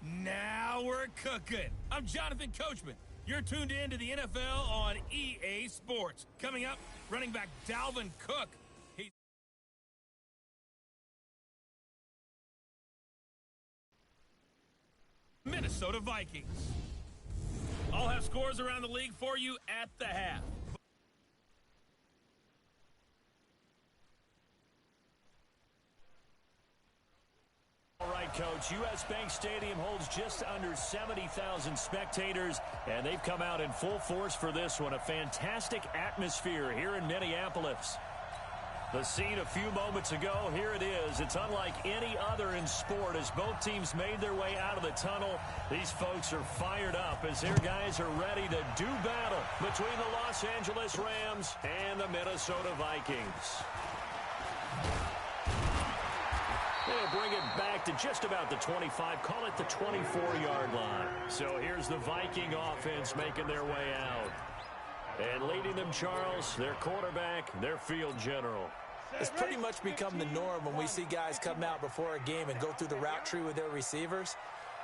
Now we're cooking. I'm Jonathan Coachman. You're tuned in to the NFL on EA Sports. Coming up, running back Dalvin Cook. Minnesota Vikings. I'll have scores around the league for you at the half. All right, Coach. U.S. Bank Stadium holds just under 70,000 spectators, and they've come out in full force for this one. A fantastic atmosphere here in Minneapolis. The scene a few moments ago, here it is. It's unlike any other in sport as both teams made their way out of the tunnel. These folks are fired up as their guys are ready to do battle between the Los Angeles Rams and the Minnesota Vikings. They'll bring it back to just about the 25, call it the 24-yard line. So here's the Viking offense making their way out. And leading them, Charles, their quarterback, their field general. It's pretty much become the norm when we see guys come out before a game and go through the route tree with their receivers.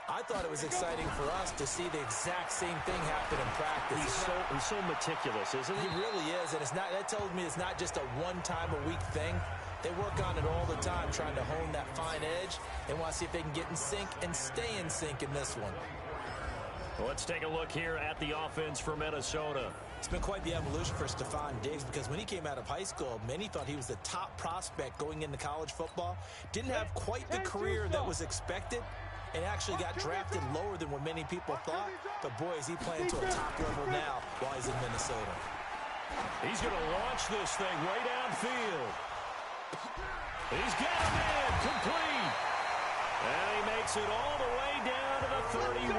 I thought it was exciting for us to see the exact same thing happen in practice. He's so meticulous, isn't he? He really is, and that tells me it's not just a one-time-a-week thing. They work on it all the time, trying to hone that fine edge. They want to see if they can get in sync and stay in sync in this one. Well, let's take a look here at the offense for Minnesota. It's been quite the evolution for Stephon Diggs because when he came out of high school, many thought he was the top prospect going into college football. Didn't have quite the career that was expected and actually got drafted lower than what many people thought. But, boy, is he playing to a top level now while he's in Minnesota. He's going to launch this thing way downfield. He's got him in, complete. And he makes it all the way down to the 31.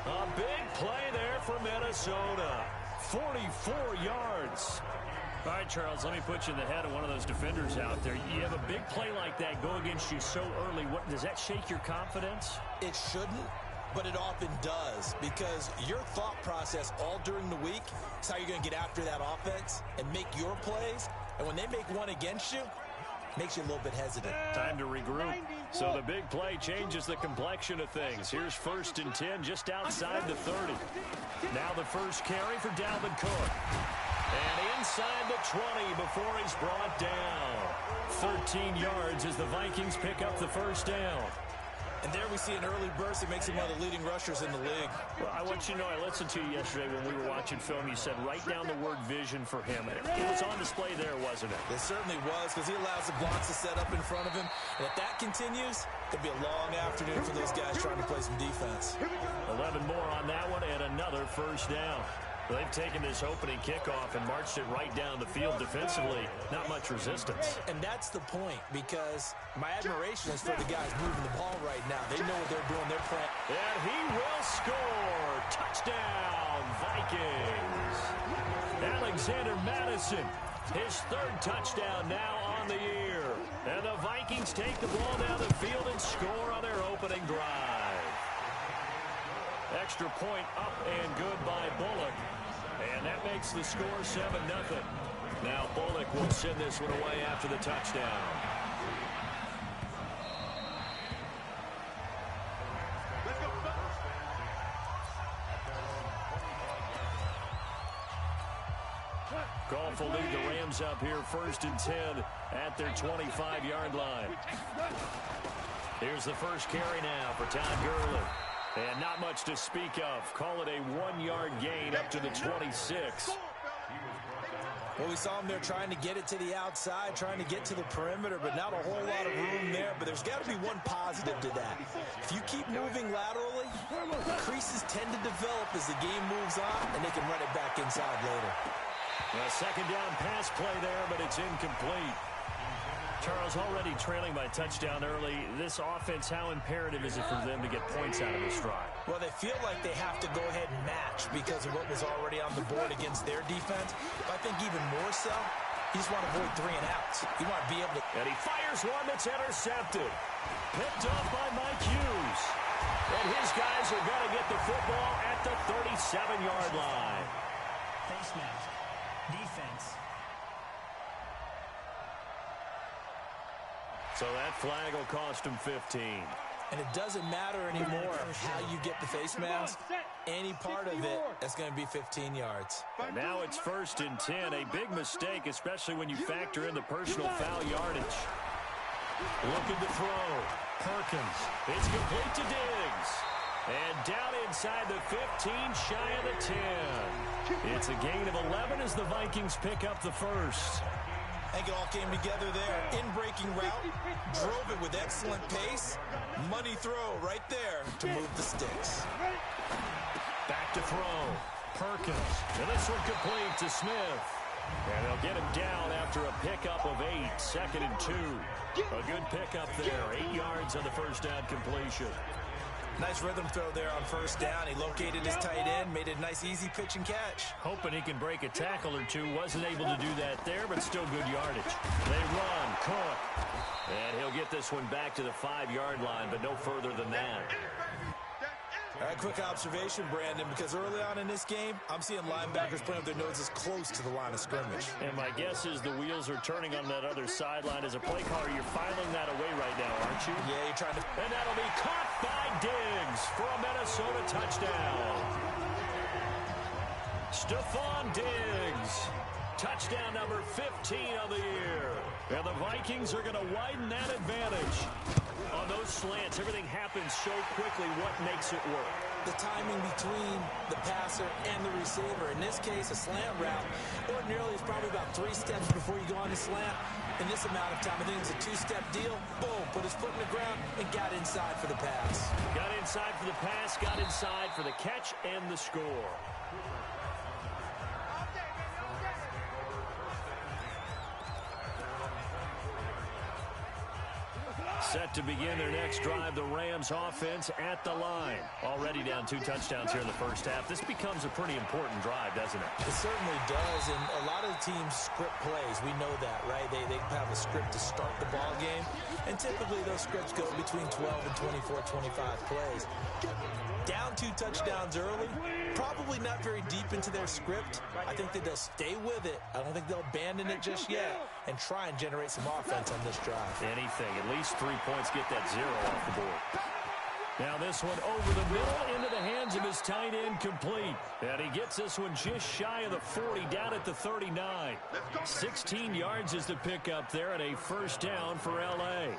A big play there for Minnesota. 44 yards. All right, Charles, let me put you in the head of one of those defenders out there. You have a big play like that go against you so early. Does that shake your confidence? It shouldn't, but it often does because your thought process all during the week is how you're going to get after that offense and make your plays. And when they make one against you, it makes you a little bit hesitant. Time to regroup. So the big play changes the complexion of things. Here's 1st and 10 just outside the 30. Now the first carry for Dalvin Cook. And inside the 20 before he's brought down. 13 yards as the Vikings pick up the first down. And there we see an early burst that makes him one of the leading rushers in the league. Well, I want you to know, I listened to you yesterday when we were watching film. You said write down the word vision for him. It was on display there, wasn't it? It certainly was because he allows the blocks to set up in front of him. And if that continues, it'll be a long afternoon for those guys trying to play some defense. 11 more on that one and another first down. They've taken this opening kickoff and marched it right down the field defensively. Not much resistance. And that's the point because my admiration is for the guys moving the ball right now. They know what they're doing. They're playing. And he will score. Touchdown, Vikings. Alexander Madison, his 3rd touchdown now on the year. And the Vikings take the ball down the field and score on their opening drive. Extra point up and good by Bullock. And that makes the score 7-0. Now Bullock will send this one away after the touchdown. Goff will lead the Rams up here 1st and 10 at their 25-yard line. Here's the first carry now for Todd Gurley. And not much to speak of. Call it a 1-yard gain up to the 26. Well, we saw him there trying to get it to the outside, trying to get to the perimeter, but not a whole lot of room there. But there's got to be one positive to that. If you keep moving laterally, creases tend to develop as the game moves on, and they can run it back inside later. A 2nd down pass play there, but it's incomplete. Charles, already trailing by touchdown early. This offense, how imperative is it for them to get points out of this drive? Well, they feel like they have to go ahead and match because of what was already on the board against their defense. But I think even more so, you just want to avoid 3 and outs. You want to be able to... And he fires one that's intercepted. Picked off by Mike Hughes. And his guys are going to get the football at the 37-yard line. Face mask. Defense. So that flag will cost him 15. And it doesn't matter anymore how you get the face mask. Any part of it, that's going to be 15 yards. And now it's 1st and 10. A big mistake, especially when you factor in the personal foul yardage. Looking to throw. Perkins. It's complete to Diggs. And down inside the 15, shy of the 10. It's a gain of 11 as the Vikings pick up the first. I think it all came together there. In-breaking route, drove it with excellent pace. Money throw right there to move the sticks. Back to throw. Perkins. And this one complete to Smith. And they'll get him down after a pickup of 8. 2nd and 2. A good pickup there. 8 yards on the first down completion. Nice rhythm throw there on 1st down. He located his tight end, made a nice easy pitch and catch. Hoping he can break a tackle or two. Wasn't able to do that there, but still good yardage. They run. Cook. And he'll get this one back to the 5-yard line, but no further than that. All right, quick observation, Brandon, because early on in this game, I'm seeing linebackers putting up their noses close to the line of scrimmage. And my guess is the wheels are turning on that other sideline. As a play caller, you're filing that away right now, aren't you? Yeah, you're trying to... And that'll be caught by Diggs for a Minnesota touchdown. Stephon Diggs. Touchdown number 15 of the year. And the Vikings are going to widen that advantage. On those slants, everything happens so quickly. What makes it work? The timing between the passer and the receiver. In this case, a slant route. Ordinarily, it's probably about 3 steps before you go on the slant. In this amount of time, I think it's a 2-step deal. Boom, put his foot in the ground and got inside for the pass. Got inside for the pass, got inside for the catch and the score. Set to begin their next drive, the Rams offense at the line. Already down 2 touchdowns here in the first half. This becomes a pretty important drive, doesn't it? It certainly does, and a lot of the teams script plays. We know that, right? They have a script to start the ball game, and typically those scripts go between 12 and 24, 25 plays. Down 2 touchdowns early, probably not very deep into their script. I think that they'll stay with it. I don't think they'll abandon it just yet and try and generate some offense on this drive. Anything, at least 3 points, get that 0 off the board. Now this one over the middle into the hands of his tight end, complete. And he gets this one just shy of the 40, down at the 39. 16 yards is the pickup there, and a first down for L.A.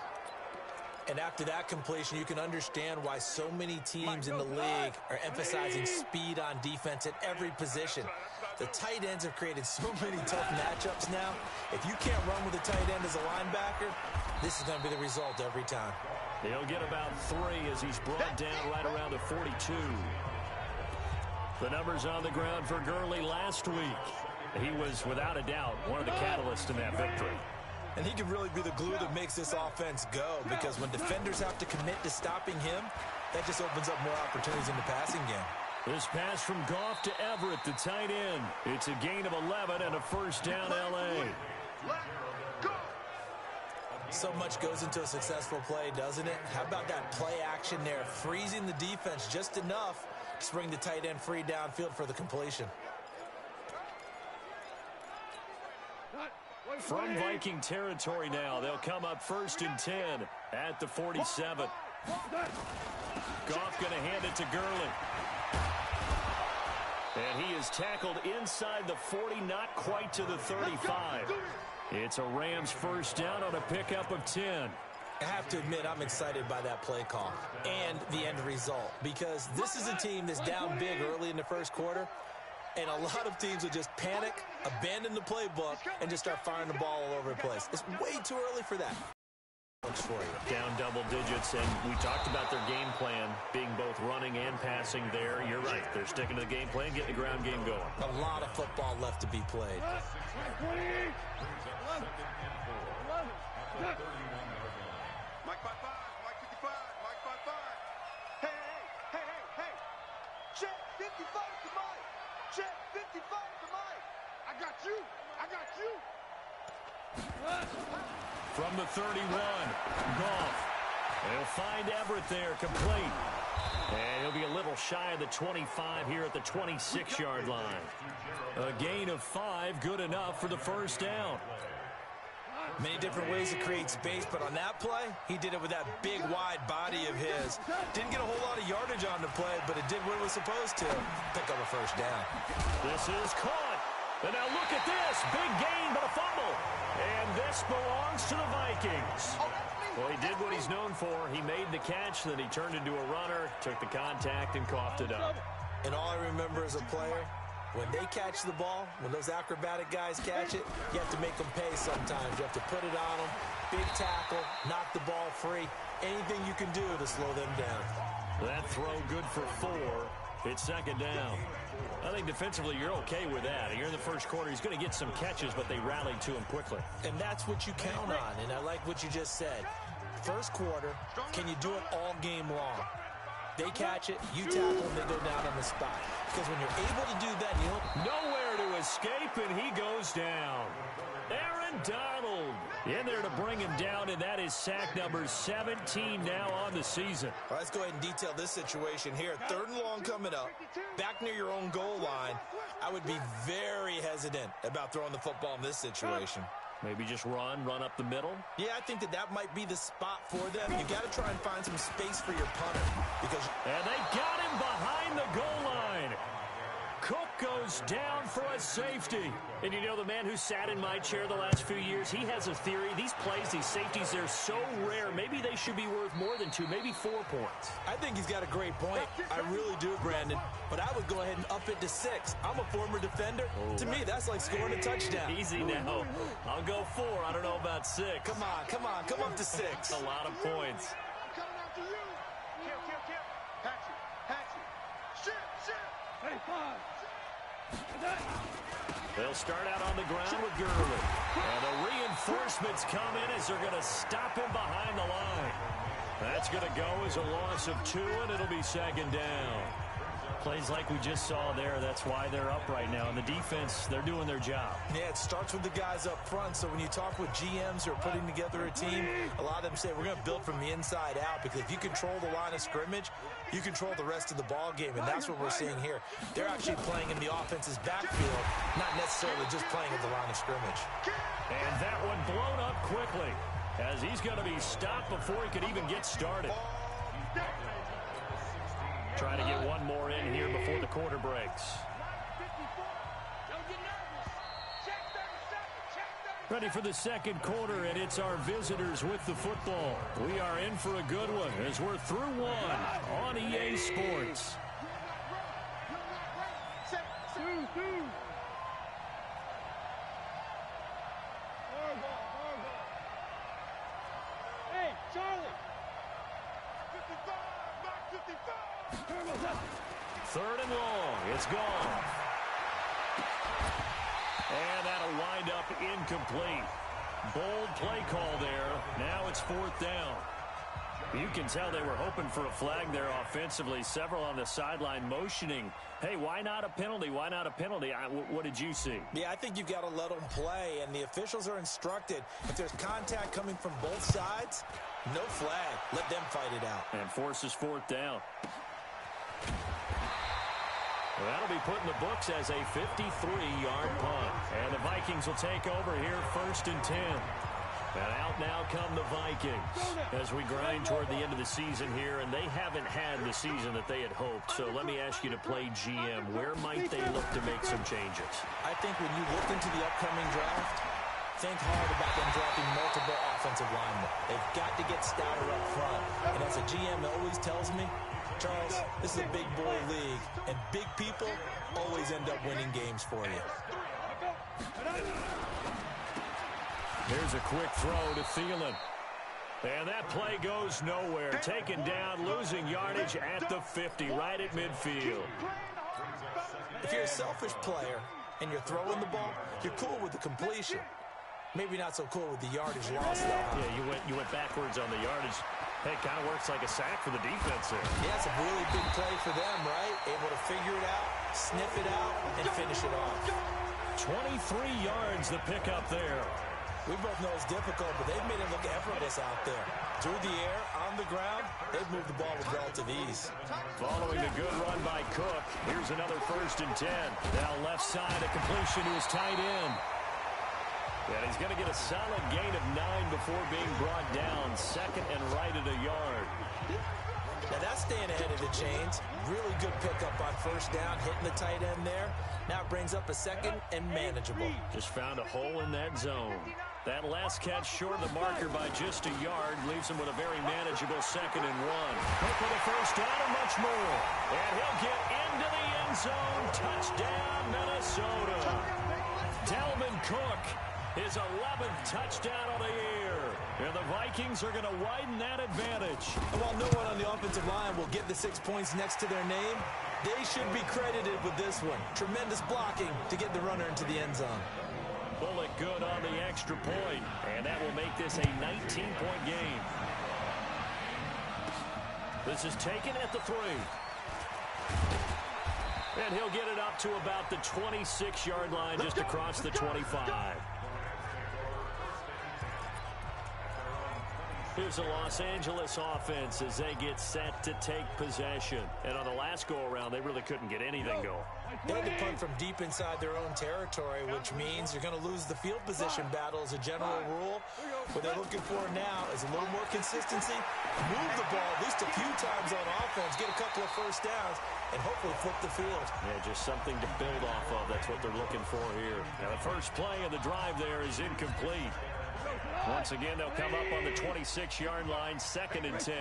And after that completion, you can understand why so many teams in the league are emphasizing speed on defense at every position. The tight ends have created so many tough matchups now. If you can't run with a tight end as a linebacker, this is going to be the result every time. He'll get about 3 as he's brought down right around the 42. The numbers on the ground for Gurley last week. He was, without a doubt, one of the catalysts in that victory. And he can really be the glue that makes this offense go, because when defenders have to commit to stopping him, that just opens up more opportunities in the passing game. This pass from Goff to Everett, the tight end. It's a gain of 11 and a first down, L.A. So much goes into a successful play, doesn't it? How about that play action there, freezing the defense just enough to bring the tight end free downfield for the completion. From Viking territory now, they'll come up 1st and 10 at the 47. Goff going to hand it to Gurley. And he is tackled inside the 40, not quite to the 35. It's a Rams first down on a pickup of 10. I have to admit, I'm excited by that play call and the end result, because this is a team that's down big early in the first quarter, and a lot of teams will just panic, abandon the playbook, and just start firing the ball all over the place. It's way too early for that. For you. Down double digits, and we talked about their game plan being both running and passing there. You're right. They're sticking to the game plan, getting the ground game going. A lot of football left to be played. Mike 55, Mike 55, Mike 55. Hey. Check 55 to Mike. Check 55 to Mike. I got you. From the 31, Goff. They'll find Everett there, complete. And he'll be a little shy of the 25 here at the 26-yard line. A gain of 5, good enough for the first down. Many different ways to create space, but on that play, he did it with that big, wide body of his. Didn't get a whole lot of yardage on the play, but it did what it was supposed to. Pick up a first down. This is caught. And now look at this. Big gain, but a fumble. And this belongs to the Vikings. Well, he did what he's known for. He made the catch, then he turned into a runner, took the contact, and coughed it up. And all I remember as a player, when they catch the ball, when those acrobatic guys catch it, you have to make them pay sometimes. You have to put it on them, big tackle, knock the ball free, anything you can do to slow them down. That throw good for 4. It's second down. I think defensively you're okay with that. Here in the first quarter, he's going to get some catches, but they rallied to him quickly. And that's what you count on, and I like what you just said. First quarter, can you do it all game long? They catch it, you tackle them, they go down on the spot. Because when you're able to do that, you don't... Nowhere to escape, and he goes down. Aaron Donald in there to bring him down, and that is sack number 17 now on the season. All right, let's go ahead and detail this situation here. 3rd and long coming up, back near your own goal line. I would be very hesitant about throwing the football in this situation. Maybe just run up the middle? Yeah, I think that might be the spot for them. You got to try and find some space for your punter. And they got him behind the goal line. Cook goes down for a safety. And you know, the man who sat in my chair the last few years, he has a theory. These plays, these safeties, they're so rare. Maybe they should be worth more than 2, maybe 4 points. I think he's got a great point. I really do, Brandon. But I would go ahead and up it to 6. I'm a former defender. Oh. To me, that's like scoring a touchdown. Easy now. I'll go 4. I don't know about 6. Come on. Come up to 6. A lot of points. They'll start out on the ground with Gurley. And the reinforcements come in as they're going to stop him behind the line. That's going to go as a loss of 2, and it'll be second down. Plays like we just saw there, that's why they're up right now. And the defense, they're doing their job. Yeah, it starts with the guys up front. So when you talk with GMs who are putting together a team, a lot of them say we're going to build from the inside out, because if you control the line of scrimmage, you control the rest of the ball game, and that's what we're seeing here. They're actually playing in the offense's backfield, not necessarily just playing at the line of scrimmage. And that one blown up quickly, as he's going to be stopped before he could even get started. Trying to get one more in here before the quarter breaks. Ready for the second quarter, and it's our visitors with the football. We are in for a good one as we're through 1 on EA Sports. Hey, Charlie. 3rd and long. It's gone. And that'll wind up incomplete. Bold play call there. Now it's 4th down. You can tell they were hoping for a flag there offensively. Several on the sideline motioning. Hey, why not a penalty? Why not a penalty? What did you see? Yeah, I think you've got to let them play, and the officials are instructed. If there's contact coming from both sides, no flag. Let them fight it out. And forces 4th down. Well, that'll be put in the books as a 53-yard punt. And the Vikings will take over here 1st and 10. And out now come the Vikings as we grind toward the end of the season here, and they haven't had the season that they had hoped. So let me ask you to play GM. Where might they look to make some changes? I think when you look into the upcoming draft, think hard about them drafting multiple offensive linemen. They've got to get stouter up front. And as a GM always tells me, Charles, this is a big boy league, and big people always end up winning games for you. Here's a quick throw to Thielen. And that play goes nowhere. Taken down, losing yardage at the 50, right at midfield. If you're a selfish player and you're throwing the ball, you're cool with the completion. Maybe not so cool with the yardage loss, though. Yeah, you went backwards on the yardage. Hey, it kind of works like a sack for the defense there. Yeah, it's a really big play for them, right? Able to figure it out, sniff it out, and finish it off. 23 yards the pickup there. We both know it's difficult, but they've made it look effortless out there. Through the air, on the ground, they've moved the ball with relative ease. Following a good run by Cook, here's another 1st and 10. Now left side, a completion to his tight end. And he's going to get a solid gain of 9 before being brought down. Second and right at a yard. Now that's staying ahead of the chains. Really good pickup on first down, hitting the tight end there. Now it brings up a second and manageable. Just found a hole in that zone. That last catch short of the marker by just a yard leaves him with a very manageable second and 1. Hook with a first down and much more. And he'll get into the end zone. Touchdown, Minnesota. Dalvin Cook, his 11th touchdown of the year. And the Vikings are going to widen that advantage. And while no one on the offensive line will get the 6 points next to their name, they should be credited with this one. Tremendous blocking to get the runner into the end zone. Bullet good on the extra point, and that will make this a 19-point game. This is taken at the 3. And he'll get it up to about the 26-yard line, just across the 25. Here's the Los Angeles offense as they get set to take possession. And on the last go-around, they really couldn't get anything going. They had to punt from deep inside their own territory, which means you're going to lose the field position battle as a general rule. What they're looking for now is a little more consistency, move the ball at least a few times on offense, get a couple of first downs, and hopefully flip the field. Yeah, just something to build off of. That's what they're looking for here. Now, the first play of the drive there is incomplete. Once again, they'll come up on the 26-yard line, second and 10.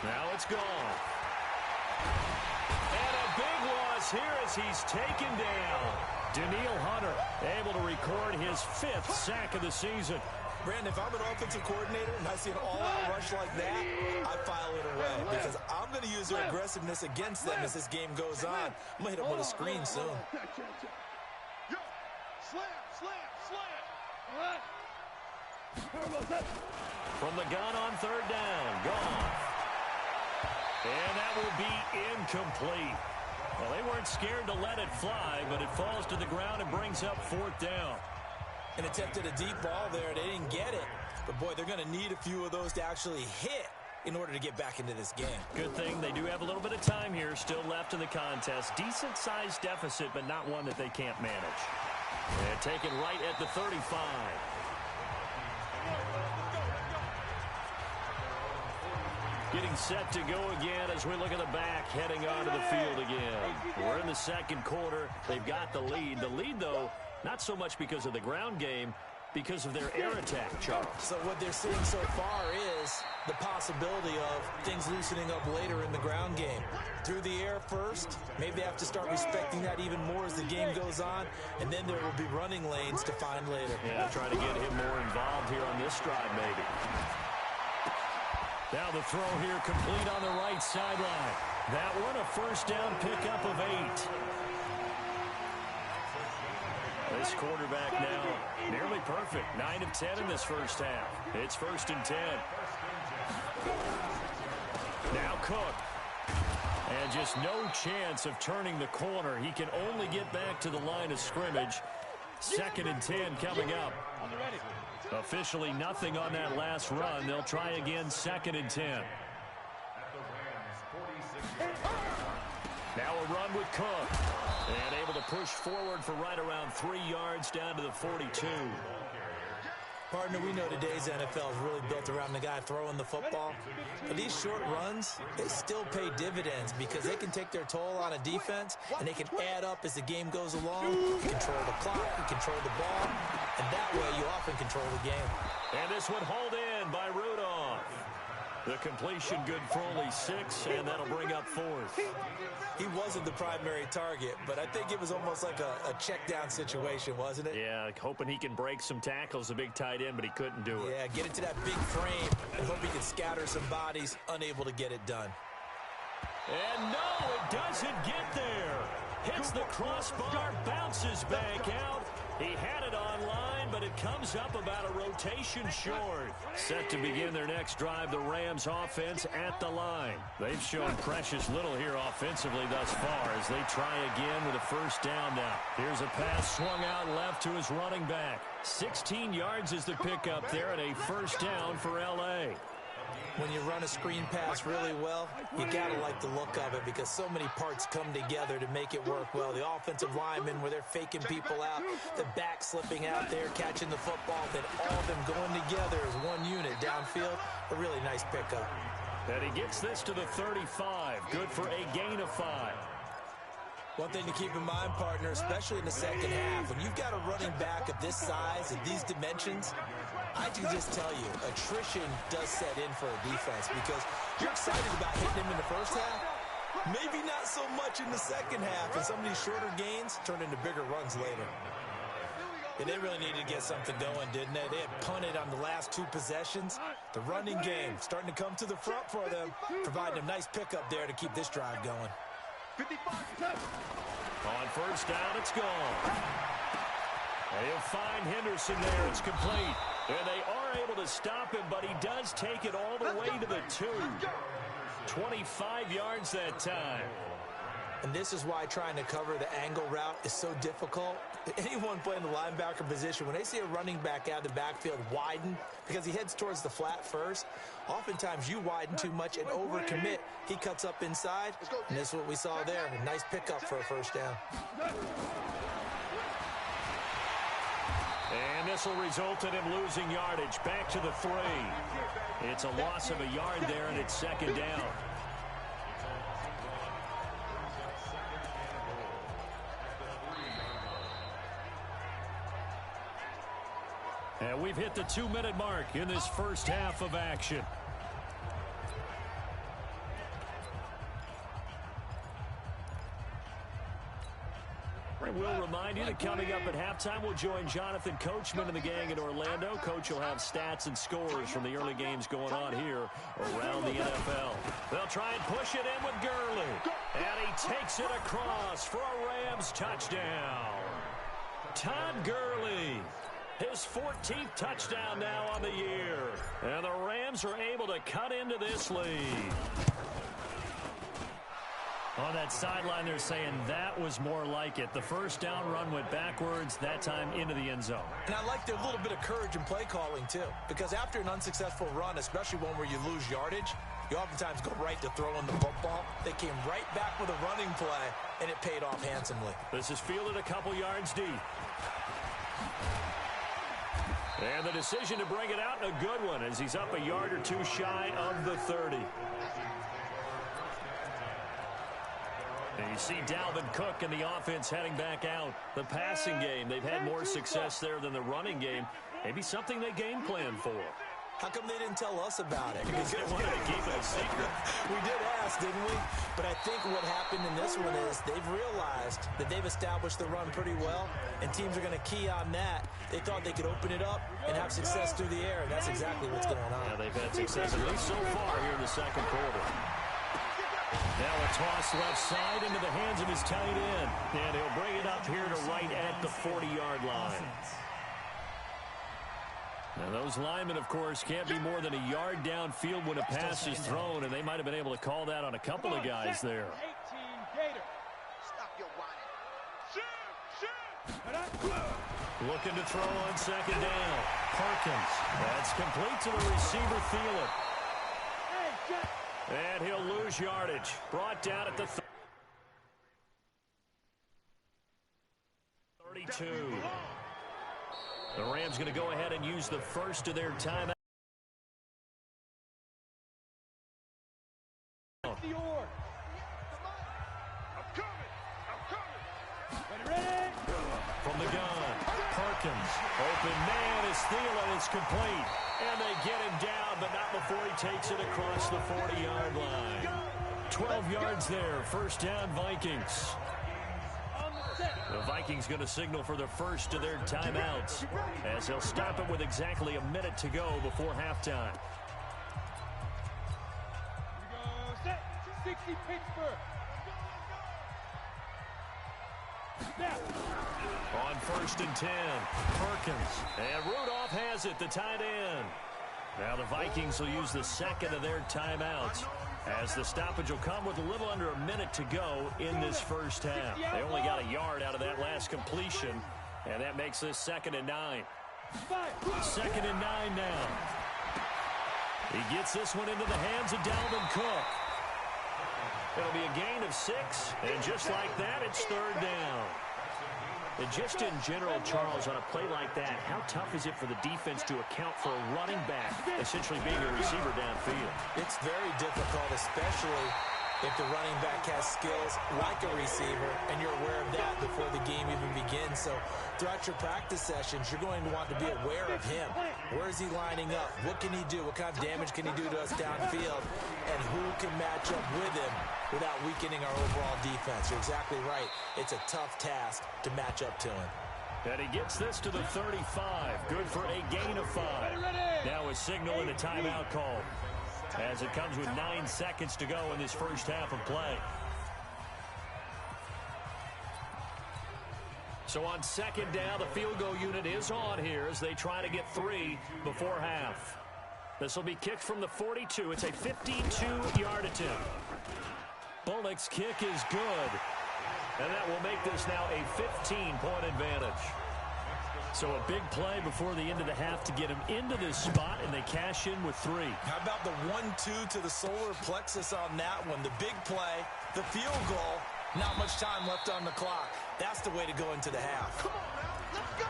Now it's gone. And a big loss here as he's taken down. Daniil Hunter able to record his 5th sack of the season. Brandon, if I'm an offensive coordinator and I see an all-out rush like that, I file it away because I'm going to use their aggressiveness against them as this game goes on. I'm going to hit them with a screen soon. From the gun on third down, gone. And that will be incomplete. Well, they weren't scared to let it fly, but it falls to the ground and brings up 4th down. And attempted a deep ball there. They didn't get it. But, boy, they're going to need a few of those to actually hit in order to get back into this game. Good thing they do have a little bit of time here still left in the contest. Decent-sized deficit, but not one that they can't manage. And taken right at the 35. Getting set to go again as we look at the back, heading onto the field again. We're in the second quarter. They've got the lead. The lead, though, not so much because of the ground game, because of their air attack, Charles. So what they're seeing so far is the possibility of things loosening up later in the ground game. Through the air first, maybe they have to start respecting that even more as the game goes on, and then there will be running lanes to find later. Yeah, trying to get him more involved here on this drive, maybe. Now the throw here complete on the right sideline. That one a first down pickup of 8. This quarterback now nearly perfect. 9 of 10 in this first half. It's 1st and 10. Now Cook. And just no chance of turning the corner. He can only get back to the line of scrimmage. 2nd and 10 coming up. Officially nothing on that last run. They'll try again 2nd and 10. Now a run with Cook. And able to push forward for right around 3 yards down to the 42. Partner, we know today's NFL is really built around the guy throwing the football. But these short runs, they still pay dividends because they can take their toll on a defense, and they can add up as the game goes along. You control the clock, you control the ball, and that way you often control the game. And this one hauled in by Rudolph. The completion good for only 6, and that'll bring up 4th. He wasn't the primary target, but I think it was almost like a check-down situation, wasn't it? Yeah, hoping he can break some tackles, a big tight end, but he couldn't do it. Yeah, get into that big frame and hope he can scatter some bodies, unable to get it done. And no, it doesn't get there. Hits the crossbar, bounces back out. He had it online, but it comes up about a rotation short. Set to begin their next drive, the Rams offense at the line. They've shown precious little here offensively thus far as they try again with a first down now. Here's a pass swung out left to his running back. 16 yards is the pickup there and a first down for L.A. When you run a screen pass really well, you got to like the look of it because so many parts come together to make it work well. The offensive linemen, where they're faking people out, the back slipping out there, catching the football, then all of them going together as one unit downfield. A really nice pickup. And he gets this to the 35. Good for a gain of 5. One thing to keep in mind, partner, especially in the second half, when you've got a running back of this size and these dimensions, I can just tell you, attrition does set in for a defense because you're excited about hitting him in the first half. Maybe not so much in the second half, and some of these shorter gains turn into bigger runs later. And they really needed to get something going, didn't they? They had punted on the last 2 possessions. The running game starting to come to the front for them, providing a nice pickup there to keep this drive going. On first down, it's gone. And he'll find Henderson there. It's complete. And they are able to stop him, but he does take it all the way to the 2. 25 yards that time. And this is why trying to cover the angle route is so difficult. Anyone playing the linebacker position, when they see a running back out of the backfield widen because he heads towards the flat first, oftentimes you widen too much and overcommit. He cuts up inside, and this is what we saw there. A nice pickup for a first down. And this will result in him losing yardage. Back to the 3. It's a loss of a yard there, and it's second down. And we've hit the 2-minute mark in this first half of action. We'll remind you that coming up at halftime, we'll join Jonathan Coachman and the gang in Orlando. Coach will have stats and scores from the early games going on here around the NFL. They'll try and push it in with Gurley. And he takes it across for a Rams touchdown. Todd Gurley. His 14th touchdown now on the year. And the Rams are able to cut into this lead. On that sideline, they're saying that was more like it. The first down run went backwards, that time into the end zone. And I like their little bit of courage in play calling, too. Because after an unsuccessful run, especially one where you lose yardage, you oftentimes go right to throwing the football. They came right back with a running play, and it paid off handsomely. This is fielded a couple yards deep. And the decision to bring it out, a good one, as he's up a yard or 2 shy of the 30. And you see Dalvin Cook and the offense heading back out. The passing game, they've had more success there than the running game. Maybe something they game plan for. How come they didn't tell us about it? Because they wanted to keep it a secret. We did ask, didn't we? But I think what happened in this one is they've realized that they've established the run pretty well, and teams are going to key on that. They thought they could open it up and have success through the air, and that's exactly what's going on. Yeah, they've had success at least so far here in the second quarter. Now a toss left side into the hands of his tight end. And he'll bring it up here to right at the 40-yard line. Now those linemen, of course, can't be more than a yard downfield when a pass is thrown, and they might have been able to call that on a couple of guys there. Looking to throw on second down. Perkins. That's complete to the receiver, Thielen. And he'll lose yardage. Brought down at the 32. The Rams going to go ahead and use the first of their timeout. From the gun, Perkins. Open man is Thielen. It's complete. And they get him down, but not before he takes it across the 40-yard line. 12 yards there. First down, Vikings. The Vikings going to signal for the first of their timeouts, as they'll stop it with exactly a minute to go before halftime. 60 Pittsburgh. On first and 10, Perkins. And Rudolph has it, the tight end. Now the Vikings will use the second of their timeouts, as the stoppage will come with a little under a minute to go in this first half. They only got a yard out of that last completion, and that makes this 2nd and 9. 2nd and 9 now. He gets this one into the hands of Dalvin Cook. It'll be a gain of 6, and just like that, it's third down. And just in general, Charles, on a play like that, how tough is it for the defense to account for a running back essentially being a receiver downfield? It's very difficult, especially if the running back has skills like a receiver, and you're aware of that before the game even begins. So throughout your practice sessions, you're going to want to be aware of him. Where is he lining up? What can he do? What kind of damage can he do to us downfield? And who can match up with him without weakening our overall defense? You're exactly right. It's a tough task to match up to him. And he gets this to the 35. Good for a gain of 5. Now a signal and a timeout call, as it comes with 9 seconds to go in this first half of play. So on second down, the field goal unit is on here as they try to get 3 before half. This will be kicked from the 42. It's a 52-yard attempt. Bullock's kick is good, and that will make this now a 15-point advantage. So a big play before the end of the half to get him into this spot, and they cash in with 3. How about the 1-2 to the solar plexus on that one? The big play, the field goal, not much time left on the clock. That's the way to go into the half. Come on now, let's go.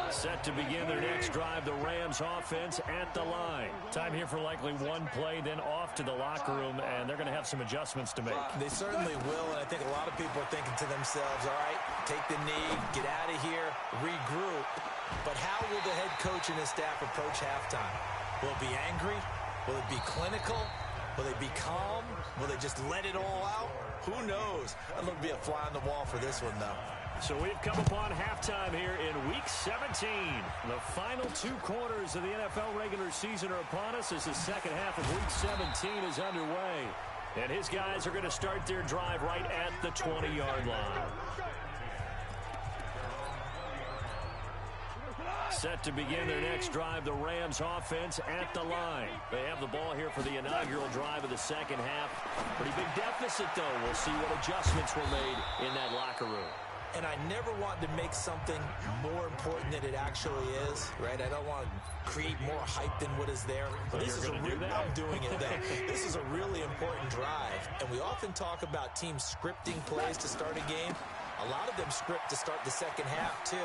Set to begin their next drive, the Rams offense at the line. Time here for likely one play, then off to the locker room, and they're going to have some adjustments to make. They certainly will, and I think a lot of people are thinking to themselves, all right, take the knee, get out of here, regroup. But how will the head coach and his staff approach halftime? Will it be angry? Will it be clinical? Will they be calm? Will they just let it all out? Who knows? I'd love to be a fly on the wall for this one, though. So we've come upon halftime here in Week 17. The final 2 quarters of the NFL regular season are upon us as the second half of Week 17 is underway. And his guys are going to start their drive right at the 20-yard line. Set to begin their next drive, the Rams offense at the line. They have the ball here for the inaugural drive of the second half. Pretty big deficit, though. We'll see what adjustments were made in that locker room. And I never want to make something more important than it actually is, right? I don't want to create more hype than what is there. But this is I'm doing it, though. This is a really important drive. And we often talk about teams scripting plays to start a game. A lot of them script to start the second half, too.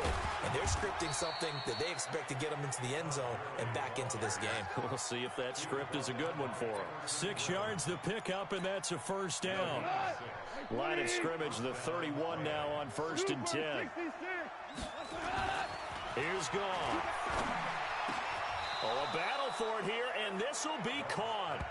And they're scripting something that they expect to get them into the end zone and back into this game. We'll see if that script is a good one for them. 6 yards the pickup, and that's a first down. Line of scrimmage, the 31 now on 1st and 10. Here's Gone. Oh, a battle for it here, and this will be caught.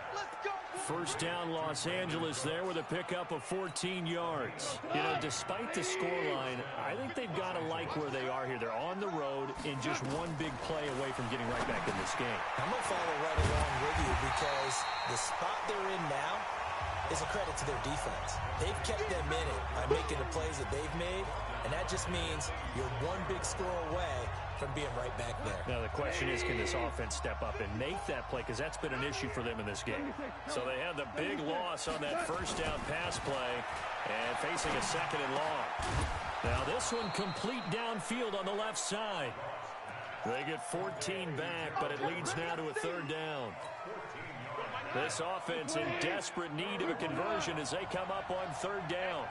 First down, Los Angeles there with a pickup of 14 yards. You know, despite the scoreline, I think they've got to like where they are here. They're on the road in just one big play away from getting right back in this game. I'm going to follow right along with you because the spot they're in now is a credit to their defense. They've kept them in it by making the plays that they've made, and that just means you're one big score away from being right back there. Now the question is, can this offense step up and make that play? Because that's been an issue for them in this game. So they had the big loss on that first down pass play and facing a second and long. Now this one complete downfield on the left side. They get 14 back, but it leads now to a third down. This offense in desperate need of a conversion as they come up on third down.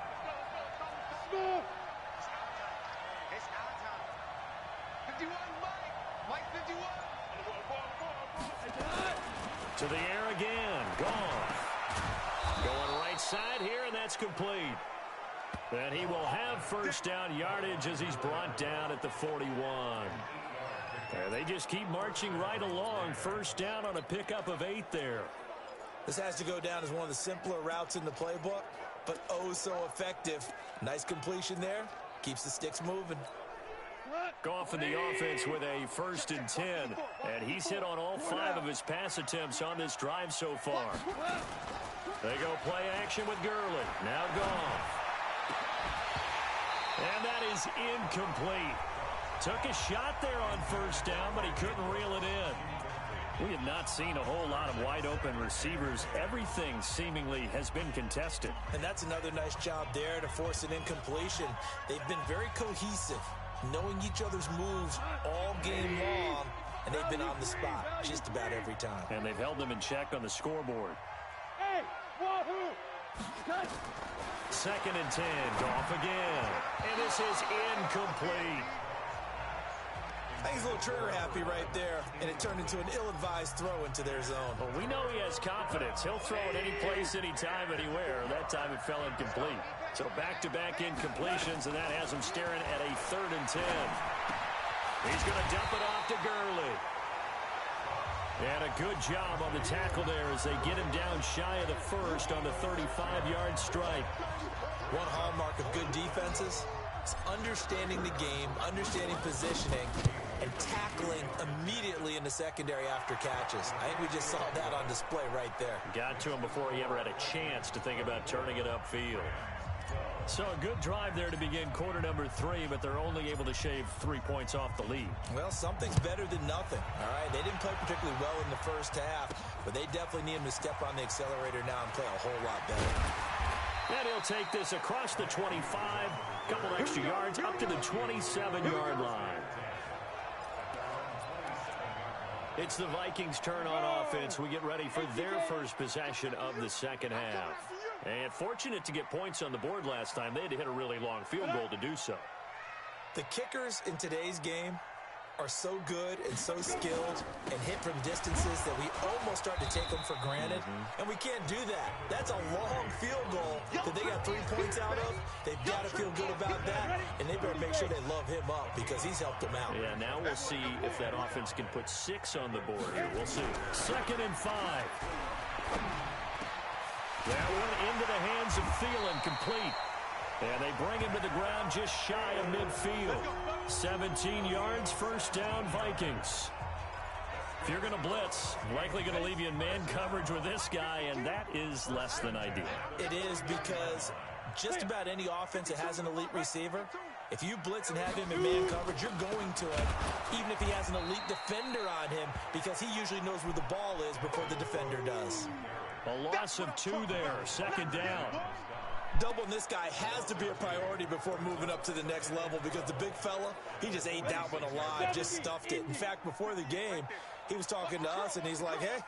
To the air again. Gone. Going right side here, and that's complete. And he will have first down yardage as he's brought down at the 41. And they just keep marching right along. First down on a pickup of 8 there. This has to go down as one of the simpler routes in the playbook, but oh so effective. Nice completion there. Keeps the sticks moving. Goff in the offense with a 1st and 10, and he's hit on all 5 of his pass attempts on this drive so far. They go play action with Gurley. Now Goff. And that is incomplete. Took a shot there on first down, but he couldn't reel it in. We have not seen a whole lot of wide-open receivers. Everything seemingly has been contested. And that's another nice job there to force an incompletion. They've been very cohesive knowing each other's moves all game long, and they've been on the spot just about every time. And they've held them in check on the scoreboard. Hey, wahoo! Cut! 2nd and 10, Goff again. And this is incomplete. I think he's a little trigger happy right there, and it turned into an ill-advised throw into their zone. Well, we know he has confidence. He'll throw it any place, anytime, anywhere. That time it fell incomplete. So back-to-back incompletions, and that has him staring at a 3rd and 10. He's going to dump it off to Gurley. And a good job on the tackle there as they get him down shy of the first on the 35-yard strike. One hallmark of good defenses is understanding the game, understanding positioning, and tackling immediately in the secondary after catches. I think we just saw that on display right there. Got to him before he ever had a chance to think about turning it upfield. So a good drive there to begin quarter number 3, but they're only able to shave 3 points off the lead. Well, something's better than nothing, all right? They didn't play particularly well in the first half, but they definitely need him to step on the accelerator now and play a whole lot better. And he'll take this across the 25, couple extra yards up to the 27-yard line. It's the Vikings' turn on offense. We get ready for their first possession of the second half. And fortunate to get points on the board last time. They had to hit a really long field goal to do so. The kickers in today's game are so good and so skilled and hit from distances that we almost start to take them for granted. And we can't do that. That's a long field goal that they got 3 points out of. They've got to feel good about that, and they better make sure they love him up because he's helped them out. Yeah, now we'll see if that offense can put 6 on the board here. We'll see. 2nd and 5. That one into the hands of Thielen, complete. And they bring him to the ground just shy of midfield. 17 yards, first down, Vikings. If you're going to blitz, likely going to leave you in man coverage with this guy, and that is less than ideal. It is because just about any offense that has an elite receiver, if you blitz and have him in man coverage, you're going to him, even if he has an elite defender on him, because he usually knows where the ball is before the defender does. A loss of 2 there, 2nd down. Doubling this guy has to be a priority before moving up to the next level because the big fella, he just ate that one alive, just stuffed it. In fact, before the game, he was talking to us, and he's like, hey,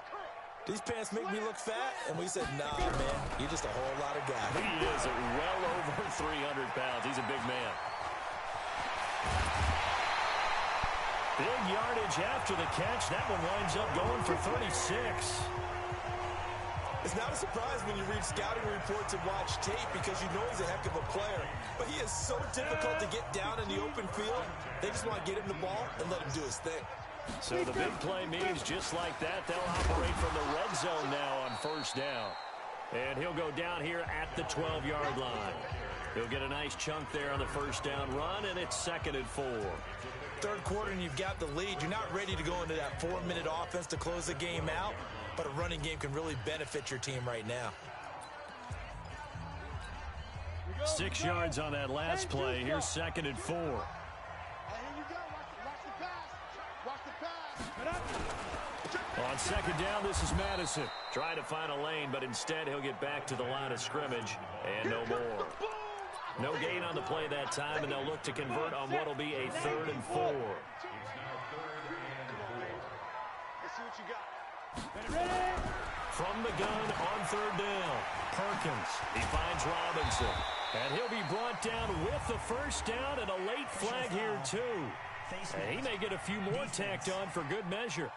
these pants make me look fat? And we said, nah, man, you're just a whole lot of guy. He is well over 300 pounds. He's a big man. Big yardage after the catch. That one winds up going for 36. It's not a surprise when you read scouting reports and watch tape because you know he's a heck of a player. But he is so difficult to get down in the open field. They just want to get him the ball and let him do his thing. So the big play means just like that, they'll operate from the red zone now on first down. And he'll go down here at the 12-yard line. He'll get a nice chunk there on the first down run, and it's 2nd and 4. Third quarter and you've got the lead. You're not ready to go into that 4-minute offense to close the game out. But a running game can really benefit your team right now. 6 yards on that last play. Here's 2nd and 4. Here you go. Watch the pass. On 2nd down, this is Madison. Trying to find a lane, but instead he'll get back to the line of scrimmage. And no more. No gain on the play that time, and they'll look to convert on what will be a 3rd and 4. Let's see what you got. From the gun on 3rd down, Perkins. He finds Robinson. And he'll be brought down with the first down and a late flag here, too. And he may get a few more tacked on for good measure.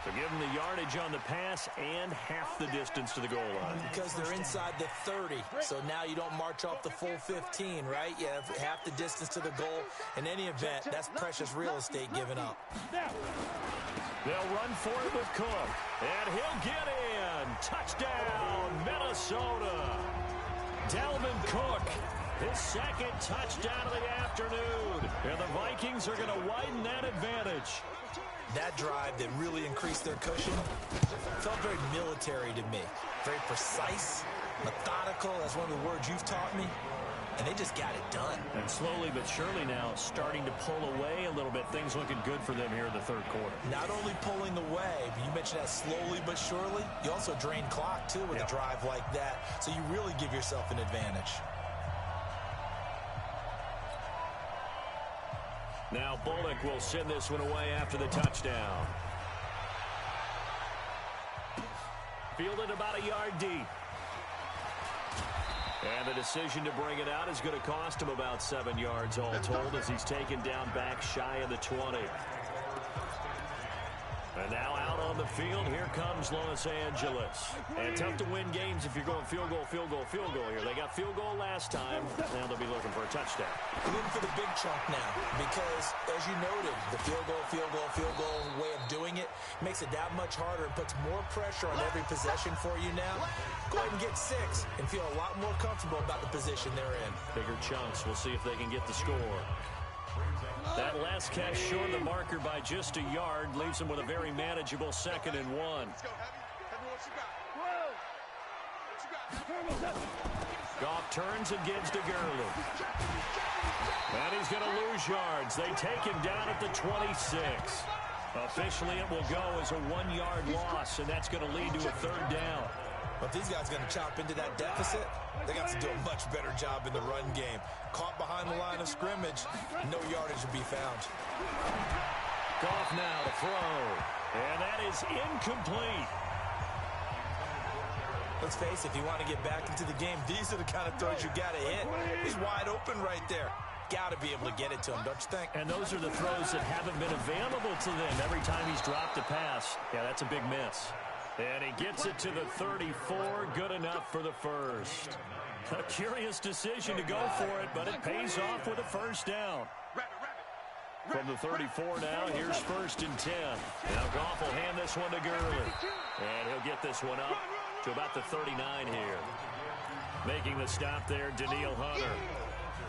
So give them the yardage on the pass and half the distance to the goal line. Because they're inside the 30, so now you don't march off the full 15, right? You have half the distance to the goal. In any event, that's precious real estate given up. They'll run for it with Cook, and he'll get in. Touchdown, Minnesota. Dalvin Cook, his 2nd touchdown of the afternoon. And the Vikings are going to widen that advantage. That drive that really increased their cushion felt very military to me. Very precise, methodical. That's one of the words you've taught me. And they just got it done. And slowly but surely now starting to pull away a little bit. Things looking good for them here in the 3rd quarter. Not only pulling away, but you mentioned that slowly but surely. You also drain clock, too, with a drive like that. So you really give yourself an advantage. Now Bullock will send this one away after the touchdown. Fielded about a yard deep. And the decision to bring it out is going to cost him about 7 yards all told as he's taken down back shy of the 20. And now out on the field, here comes Los Angeles. And tough to win games if you're going field goal, field goal, field goal here. They got field goal last time. Now they'll be looking for a touchdown. Looking for the big chunk now because, as you noted, the field goal way of doing it makes it that much harder and puts more pressure on every possession for you now. Go ahead and get 6 and feel a lot more comfortable about the position they're in. Bigger chunks. We'll see if they can get the score. That last catch short of the marker by just a yard leaves him with a very manageable 2nd and 1. Goff turns and gives to Gurley. And he's going to lose yards. They take him down at the 26. Officially, it will go as a 1-yard loss, and that's going to lead to a 3rd down. But these guys are going to chop into that deficit. They got to do a much better job in the run game. Caught behind the line of scrimmage, no yardage will be found. Goff now to throw, and that is incomplete. Let's face it, if you want to get back into the game, these are the kind of throws you got to hit. He's wide open right there. Got to be able to get it to him, don't you think? And those are the throws that haven't been available to them every time he's dropped a pass. Yeah, that's a big miss. And he gets it to the 34, good enough for the first. A curious decision to go for it, but it pays off with a 1st down. From the 34 now, here's 1st and 10. Now Goff will hand this one to Gurley. And he'll get this one up to about the 39 here. Making the stop there, Daniil Hunter.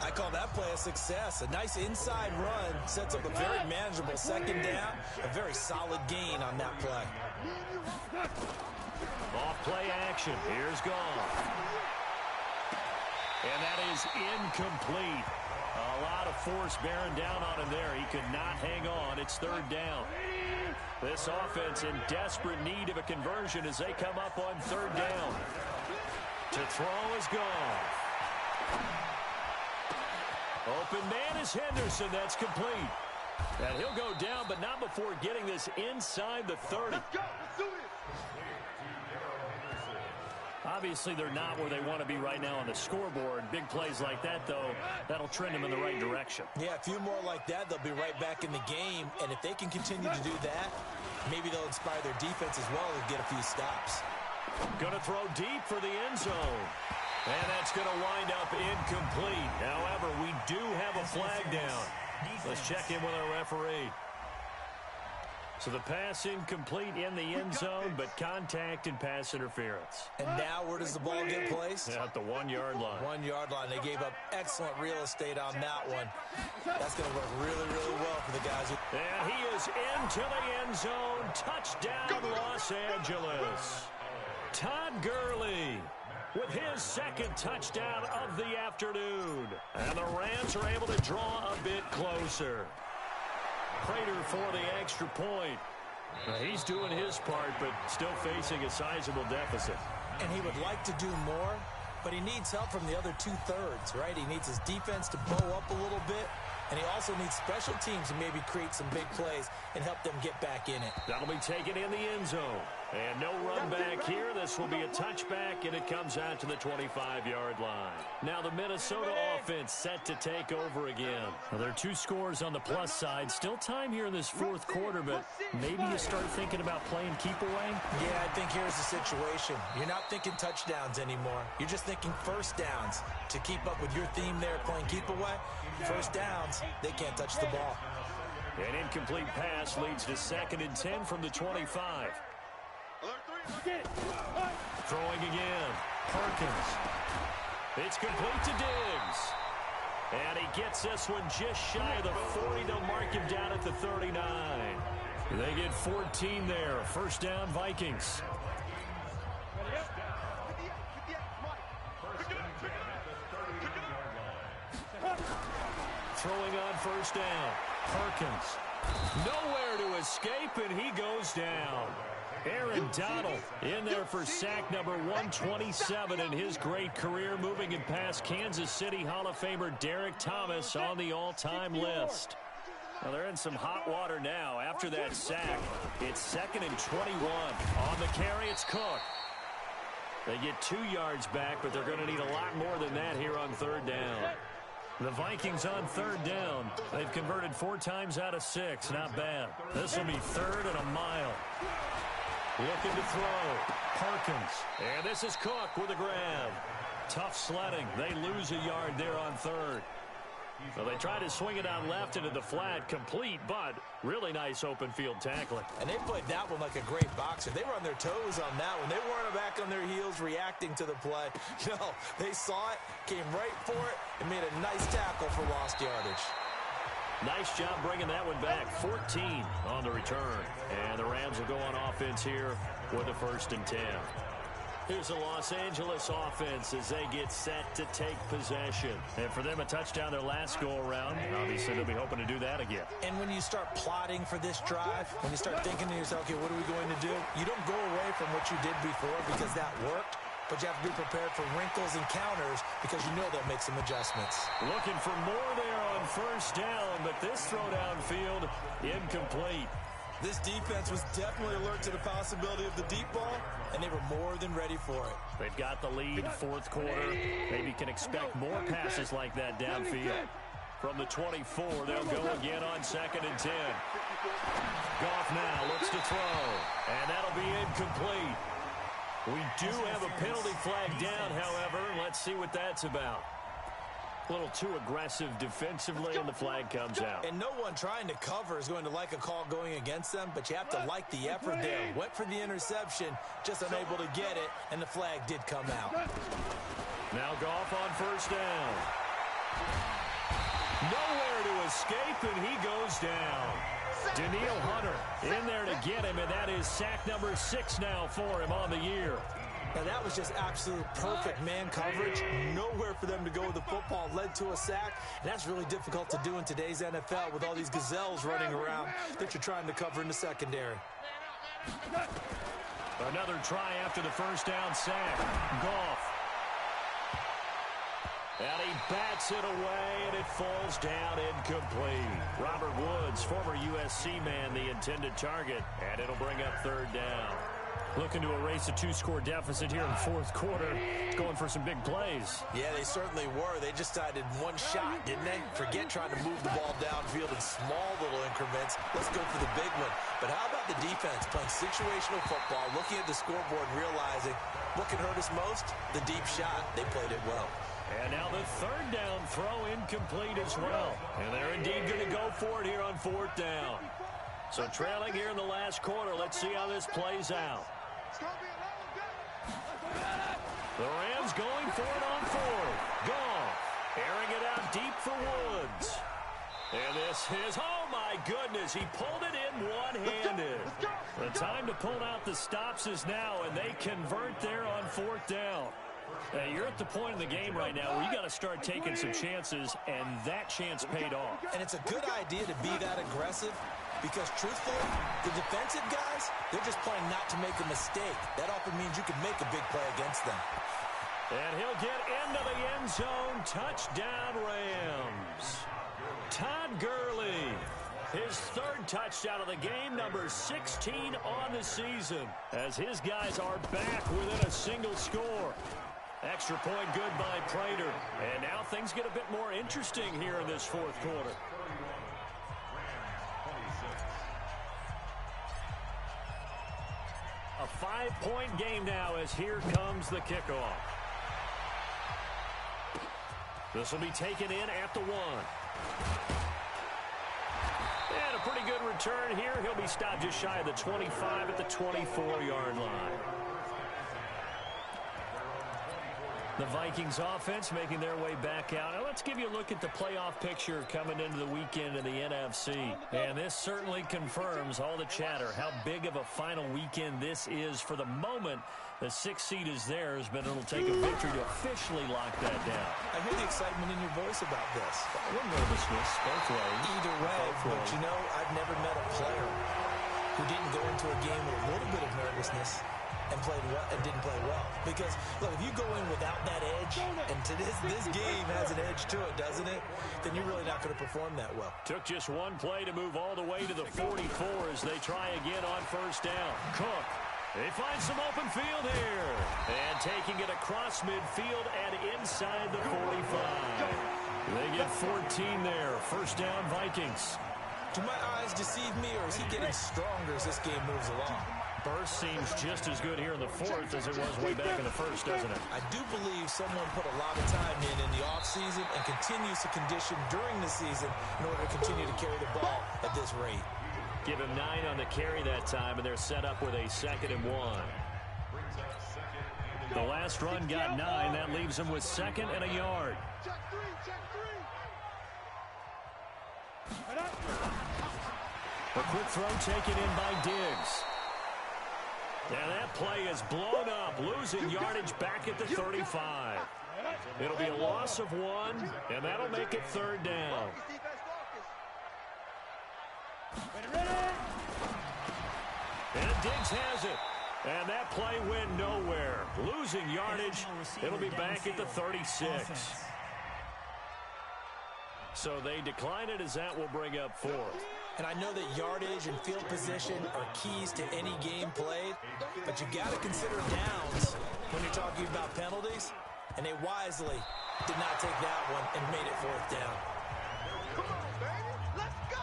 I call that play a success. A nice inside run sets up a very manageable 2nd down. A very solid gain on that play. Off play action. Here's Goff. And that is incomplete. A lot of force bearing down on him there. He could not hang on. It's 3rd down. This offense in desperate need of a conversion as they come up on 3rd down. To throw is Goff. Open man is Henderson. That's complete. And he'll go down, but not before getting this inside the 30. Let's go. Let's do this. Obviously, they're not where they want to be right now on the scoreboard. Big plays like that, though, that'll trend them in the right direction. Yeah, a few more like that, they'll be right back in the game. And if they can continue to do that, maybe they'll inspire their defense as well and get a few stops. Going to throw deep for the end zone. And that's going to wind up incomplete. However, we do have a flag down. Let's check in with our referee. So the pass incomplete in the end zone, but contact and pass interference. And now where does the ball get placed? At the 1-yard line. 1-yard line. They gave up excellent real estate on that one. That's going to work really, really well for the guys. And he is into the end zone. Touchdown, Los Angeles. Todd Gurley with his 2nd touchdown of the afternoon. And the Rams are able to draw a bit closer. Prater for the extra point. He's doing his part, but still facing a sizable deficit. And he would like to do more, but he needs help from the other 2/3, right? He needs his defense to bow up a little bit, and he also needs special teams to maybe create some big plays and help them get back in it. That'll be taken in the end zone. And no run back here. This will be a touchback, and it comes out to the 25-yard line. Now the Minnesota offense set to take over again. Well, there are 2 scores on the plus side. Still time here in this 4th quarter, but maybe you start thinking about playing keep away? Yeah, I think here's the situation. You're not thinking touchdowns anymore. You're just thinking 1st downs. To keep up with your theme there, playing keep away, 1st downs, they can't touch the ball. An incomplete pass leads to 2nd and 10 from the 25. Throwing again. Perkins. It's complete to Diggs. And he gets this one just shy of the 40. They'll mark him down at the 39. They get 14 there. 1st down, Vikings. Throwing on 1st down. Perkins. Nowhere to escape, and he goes down. Aaron Donald in there for sack number 127 in his great career, moving it past Kansas City Hall of Famer Derek Thomas on the all-time list. Well, they're in some hot water now. After that sack, it's 2nd and 21. On the carry, it's Cook. They get 2 yards back, but they're going to need a lot more than that here on 3rd down. The Vikings on 3rd down. They've converted 4 times out of 6. Not bad. This will be 3rd and a mile. Looking to throw. Perkins. And this is Cook with a grab. Tough sledding. They lose a yard there on 3rd. Well, they try to swing it out left into the flat, complete, but really nice open field tackling. And they played that one like a great boxer. They were on their toes on that one. They weren't back on their heels reacting to the play. No, they saw it, came right for it, and made a nice tackle for lost yardage. Nice job bringing that one back. 14 on the return. And the Rams will go on offense here with a 1st and 10. Here's the Los Angeles offense as they get set to take possession. And for them, a touchdown their last go-around. Obviously, they'll be hoping to do that again. And when you start plotting for this drive, when you start thinking to yourself, okay, what are we going to do? You don't go away from what you did before because that worked, but you have to be prepared for wrinkles and counters because you know they'll make some adjustments. Looking for more there on 1st down, but this throw downfield, incomplete. This defense was definitely alert to the possibility of the deep ball, and they were more than ready for it. They've got the lead, 4th quarter. Maybe can expect more passes like that downfield. From the 24, they'll go again on 2nd and 10. Goff now looks to throw, and that'll be incomplete. We do have a penalty flag down, however. Let's see what that's about. A little too aggressive defensively, and the flag comes out. And no one trying to cover is going to like a call going against them, but you have to like the effort there. Went for the interception, just unable to get it, and the flag did come out. Now Goff on 1st down. Nowhere to escape, and he goes down. Daniil Hunter in there to get him, and that is sack number 6 now for him on the year. Now, that was just absolute perfect man coverage. Nowhere for them to go with the football. Led to a sack. And that's really difficult to do in today's NFL with all these gazelles running around that you're trying to cover in the secondary. Another try after the 1st down sack. Goff. And he bats it away, and it falls down incomplete. Robert Woods, former USC man, the intended target. And it'll bring up 3rd down. Looking to erase a 2-score deficit here in the 4th quarter. Going for some big plays. Yeah, they certainly were. They just decided one shot, didn't they? Forget trying to move the ball downfield in small little increments. Let's go for the big one. But how about the defense playing situational football, looking at the scoreboard, realizing what can hurt us most? The deep shot. They played it well. And now the 3rd down throw incomplete as well. And they're indeed going to go for it here on 4th down. So trailing here in the last quarter. Let's see how this plays out. The Rams going for it on 4th. Goff airing it out deep for Woods. And this is, oh my goodness, he pulled it in one-handed. The time to pull out the stops is now, and they convert there on 4th down. You're at the point in the game right now where you got to start taking some chances, and that chance paid off. And it's a good idea to be that aggressive because, truthfully, the defensive guys, they're just playing not to make a mistake. That often means you can make a big play against them. And he'll get into the end zone. Touchdown, Rams. Todd Gurley, his 3rd touchdown of the game, number 16 on the season, as his guys are back within a single score. Extra point good by Prater. And now things get a bit more interesting here in this 4th quarter. A 5-point game now as here comes the kickoff. This will be taken in at the 1. And a pretty good return here. He'll be stopped just shy of the 25 at the 24-yard line. The Vikings offense making their way back out. Now let's give you a look at the playoff picture coming into the weekend in the NFC. And this certainly confirms all the chatter, how big of a final weekend this is. For the moment, the 6th seed is theirs, but it'll take a victory to officially lock that down. I hear the excitement in your voice about this. A little nervousness, both ways. Either way, but you know, I've never met a player who didn't go into a game with a little bit of nervousness and played well and didn't play well. Because, look, if you go in without that edge, and to this game has an edge to it, doesn't it? Then you're really not going to perform that well. Took just one play to move all the way to the 44 as they try again on first down. Cook. They find some open field here. And taking it across midfield and inside the 45. They get 14 there. First down, Vikings. Do my eyes deceive me, or is he getting stronger as this game moves along? Burst seems just as good here in the fourth as it was way back in the first, doesn't it? I do believe someone put a lot of time in the offseason and continues to condition during the season in order to continue to carry the ball at this rate. Give him 9 on the carry that time, and they're set up with a 2nd and 1. The last run got 9. That leaves him with 2nd and a yard. A quick throw taken in by Diggs. And that play is blown up, losing yardage back at the 35. It'll be a loss of 1, and that'll make it 3rd down. And Diggs has it. And that play went nowhere. Losing yardage. It'll be back at the 36. So they decline it as that will bring up 4th. And I know that yardage and field position are keys to any game played, but you got to consider downs when you're talking about penalties, and they wisely did not take that one and made it 4th down.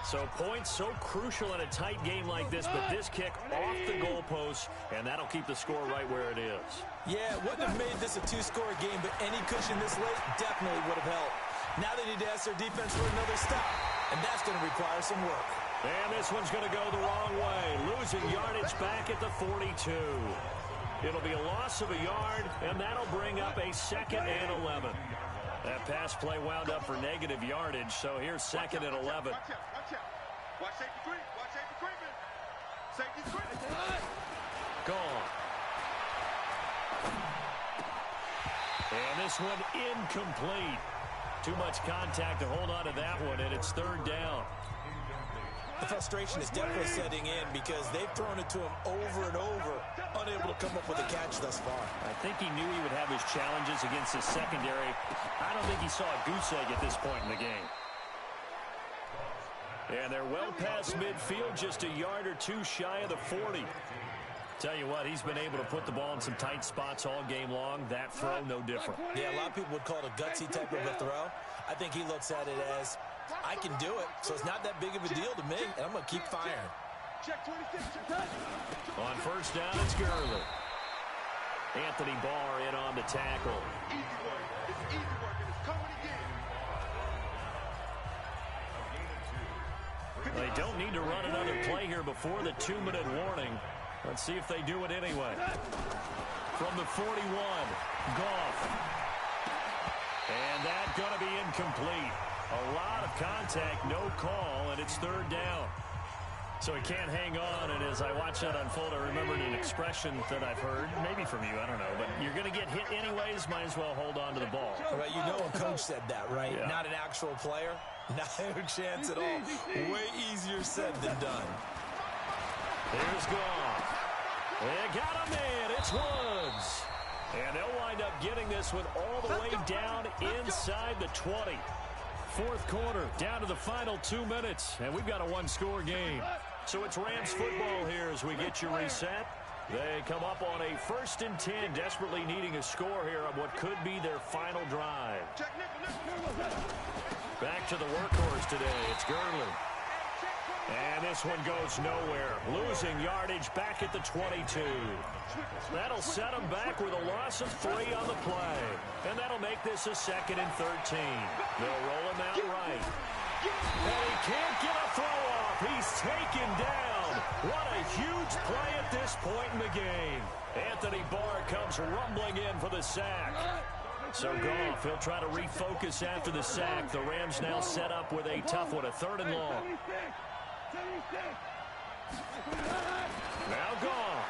So points so crucial in a tight game like this, but this kick off the goalpost, and that'll keep the score right where it is. Yeah, it wouldn't have made this a 2-score game, but any cushion this late definitely would have helped. Now they need to ask their defense for another stop, and that's going to require some work. And this one's going to go the wrong way, losing yardage back at the 42. It'll be a loss of a yard, and that'll bring up a 2nd and 11. That pass play wound up for negative yardage, so here's 2nd and 11. Watch safety creep. Watch safety creeping. Safety creeping. Gone. And this one incomplete. Too much contact to hold on to that one, and it's 3rd down. The frustration is definitely setting in because they've thrown it to him over and over, unable to come up with a catch thus far. I think he knew he would have his challenges against his secondary. I don't think he saw a goose egg at this point in the game. And they're well past midfield, just a yard or 2 shy of the 40. Tell you what, he's been able to put the ball in some tight spots all game long. That throw, no different. Yeah, a lot of people would call it a gutsy type of a throw. I think he looks at it as, I can do it, so it's not that big of a deal to me, and I'm going to keep firing. On first down, it's Gurley. Anthony Barr in on the tackle. Easy work. It's easy work, and it's coming again. They don't need to run another play here before the 2-minute warning. Let's see if they do it anyway. From the 41, Goff. And that's going to be incomplete. A lot of contact, no call, and it's 3rd down. So he can't hang on, and as I watch that unfold, I remembered an expression that I've heard, maybe from you, I don't know, but you're going to get hit anyways, might as well hold on to the ball. Right, you know a coach said that, right? Yeah. Not an actual player. Not a chance at all. Way easier said than done. Here's Goff. They got him in. It's Woods. And they'll wind up getting this one all the way down inside the 20. 4th quarter, down to the final 2 minutes, and we've got a 1-score game. So it's Rams football here as we get you reset. They come up on a 1st and 10, desperately needing a score here on what could be their final drive. Back to the workhorse today. It's Gurley. And this one goes nowhere. Losing yardage back at the 22. That'll set them back with a loss of 3 on the play. And that'll make this a 2nd and 13. They'll roll him out right. And he can't get a throw off. He's taken down. What a huge play at this point in the game. Anthony Barr comes rumbling in for the sack. So Goff, he'll try to refocus after the sack. The Rams now set up with a tough one, a 3rd and long. Now Goff.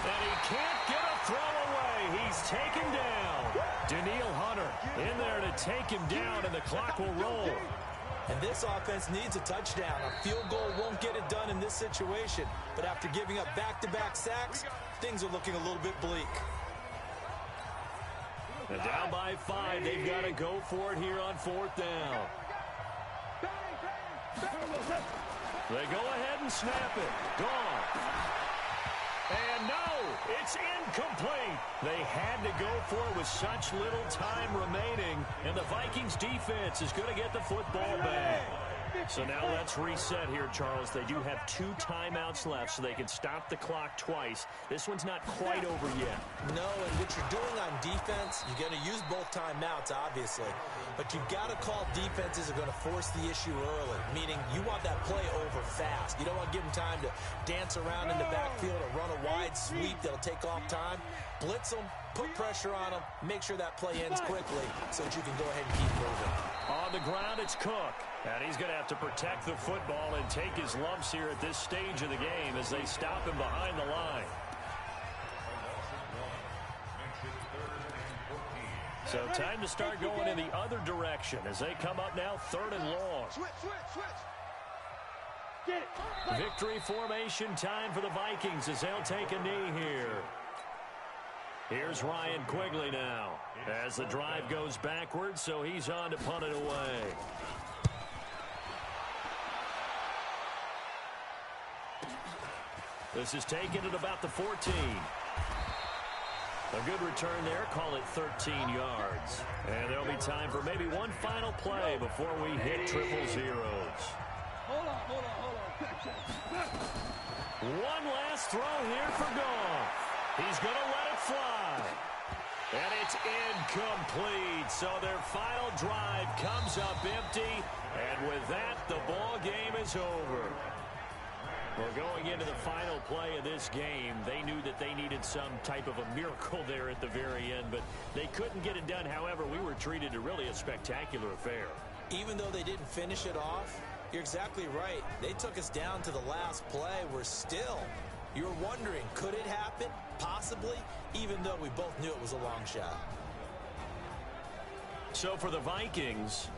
And he can't get a throw away. He's taken down. Danielle Hunter in there to take him down, and the clock will roll. And this offense needs a touchdown. A field goal won't get it done in this situation. But after giving up back-to-back sacks, things are looking a little bit bleak. And down by 5, they've got to go for it here on 4th down. They go ahead and snap it. Gone. And no, it's incomplete. They had to go for it with such little time remaining. And the Vikings defense is going to get the football back. So now let's reset here, Charles. They do have 2 timeouts left, so they can stop the clock twice. This one's not quite over yet. No, and what you're doing on defense, you're going to use both timeouts, obviously. But you've got to call defenses that are going to force the issue early, meaning you want that play over fast. You don't want to give them time to dance around in the backfield or run a wide sweep that'll take off time. Blitz them, put pressure on them, make sure that play ends quickly so that you can go ahead and keep moving. On the ground, it's Cook. And he's going to have to protect the football and take his lumps here at this stage of the game as they stop him behind the line. So time to start going in the other direction as they come up now 3rd and long. Victory formation time for the Vikings as they'll take a knee here. Here's Ryan Quigley now as the drive goes backwards, so he's on to punt it away. This is taken at about the 14. A good return there. Call it 13 yards. And there'll be time for maybe one final play before we hit triple zeros. Hold on. One last throw here for Goff. He's going to let it fly. And it's incomplete. So their final drive comes up empty. And with that, the ball game is over. Well, going into the final play of this game, they knew that they needed some type of a miracle there at the very end, but they couldn't get it done. However, we were treated to really a spectacular affair. Even though they didn't finish it off, you're exactly right. They took us down to the last play. You're wondering, could it happen? Possibly, even though we both knew it was a long shot. So for the Vikings,